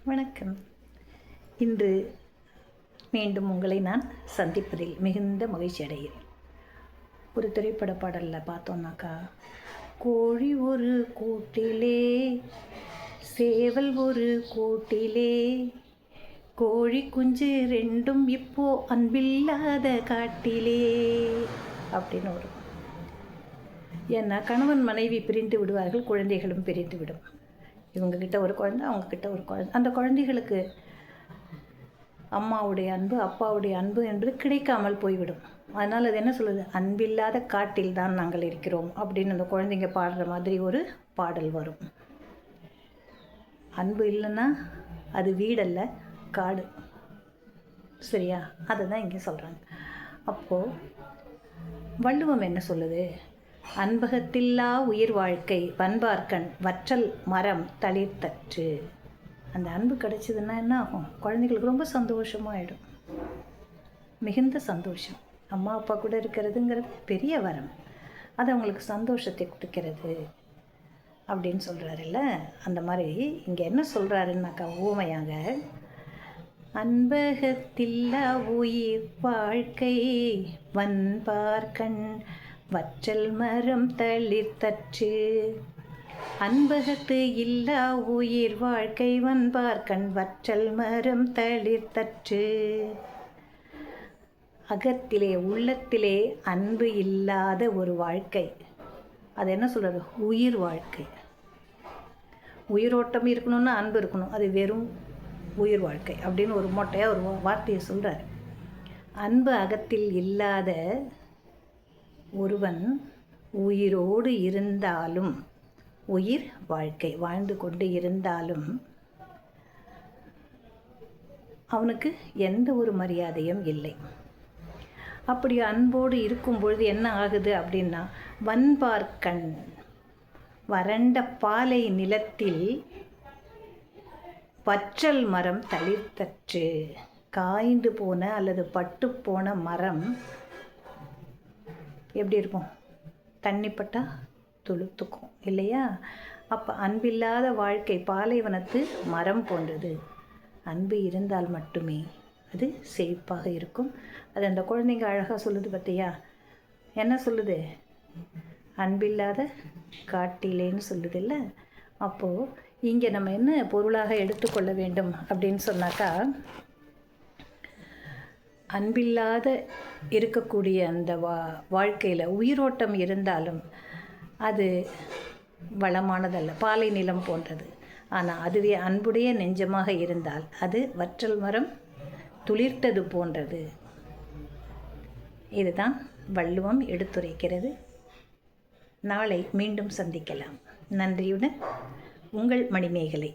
வணக்கம். இன்று மீண்டும் உங்களை நான் சந்திப்பதில் மிகுந்த மகிழ்ச்சி அடைகிறேன். ஒரு திரைப்பட பாடலில் பார்த்தோன்னாக்கா, கோழி ஒரு கூட்டிலே, சேவல் ஒரு கூட்டிலே, கோழி குஞ்சு ரெண்டும் இப்போ அன்பில்லாத காட்டிலே அப்படின்னு வரும். ஏன்னா கணவன் மனைவி பிரிந்து விடுவார்கள், குழந்தைகளும் பிரிந்து விடும். இவங்கக்கிட்ட ஒரு குழந்தை, அவங்கக்கிட்ட ஒரு குழந்தை. அந்த குழந்தைகளுக்கு அம்மாவுடைய அன்பு, அப்பாவுடைய அன்பு என்பது கிடைக்காமல் போய்விடும். அதனால் அது என்ன சொல்லுது, அன்பில்லாத காட்டில் தான் நாங்கள் இருக்கிறோம் அப்படின்னு அந்த குழந்தைங்க பாடுற மாதிரி ஒரு பாடல் வரும். அன்பு இல்லைன்னா அது வீடல்ல, காடு. சரியா? அதை தான் இங்கே சொல்கிறாங்க. அப்போது வள்ளுவம் என்ன சொல்லுது, அன்பகத்தில்லா உயிர் வாழ்க்கை வன்பார்க்கண் வற்றல் மரம் தளிர்த்தற்று. அந்த அன்பு கிடைச்சிதுன்னா என்ன ஆகும், குழந்தைகளுக்கு ரொம்ப சந்தோஷமாகிடும், மிகுந்த சந்தோஷம். அம்மா அப்பா கூட இருக்கிறதுங்கிறது பெரிய வரம், அது அவங்களுக்கு சந்தோஷத்தை கொடுக்கிறது அப்படின்னு சொல்கிறாருல்ல. அந்த மாதிரி இங்கே என்ன சொல்கிறாருன்னாக்கா, ஊமையாக, அன்பகத்தில்லா உயிர் வாழ்க்கை வன்பார்க்கண் வற்றல் மரம் தளிர்த்தற்று. அன்பகத்து இல்லா உயிர் வாழ்க்கை வன்பார்க்கண் வற்றல் மரம் தளிர்த்தற்று. அகத்திலே, உள்ளத்திலே அன்பு இல்லாத ஒரு வாழ்க்கை, அது என்ன சொல்கிறது, உயிர் வாழ்க்கை. உயிரோட்டம் இருக்கணும்னா அன்பு இருக்கணும், அது வெறும் உயிர் வாழ்க்கை அப்படின்னு ஒரு மொட்டையாக ஒரு வார்த்தையை சொல்கிறார். அன்பு அகத்தில் இல்லாத ஒருவன் உயிரோடு இருந்தாலும், உயிர் வாழ்க்கை வாழ்ந்து கொண்டு இருந்தாலும் அவனுக்கு எந்த ஒரு மரியாதையும் இல்லை. அப்படி அன்போடு இருக்கும் பொழுது என்ன ஆகுது அப்படின்னா, வன்பார்க்கண், வறண்ட பாலை நிலத்தில் வற்றல் மரம் தளிர்த்தற்று. காய்ந்து போன அல்லது பட்டு போன மரம் எப்படி இருக்கும், தண்ணி பட்டா துளுத்துக்கும் இல்லையா? அப்போ அன்பில்லாத வாழ்க்கை பாலைவனத்து மரம் போன்றது. அன்பு இருந்தால் மட்டுமே அது செழிப்பாக இருக்கும். அது அந்த குழந்தைங்க அழகாக சொல்லுது பார்த்தியா, என்ன சொல்லுது, அன்பில்லாத காட்டிலேன்னு சொல்லுது இல்லை. அப்போது இங்கே நம்ம என்ன பொருளாக எடுத்துக்கொள்ள வேண்டும் அப்படின்னு சொன்னாக்கா, அன்பில்லாத இருக்கக்கூடிய அந்த வாழ்க்கையில் உயிரோட்டம் இருந்தாலும் அது வளமானதல்ல, பாலை நிலம் போன்றது. ஆனால் அதுவே அன்புடைய நெஞ்சமாக இருந்தால் அது வற்றல் மரம் துளிர்த்தது போன்றது. இதுதான் வள்ளுவம் எடுத்துரைக்கிறது. நாளை மீண்டும் சந்திக்கலாம். நன்றியுடன் உங்கள் மணிமேகலை.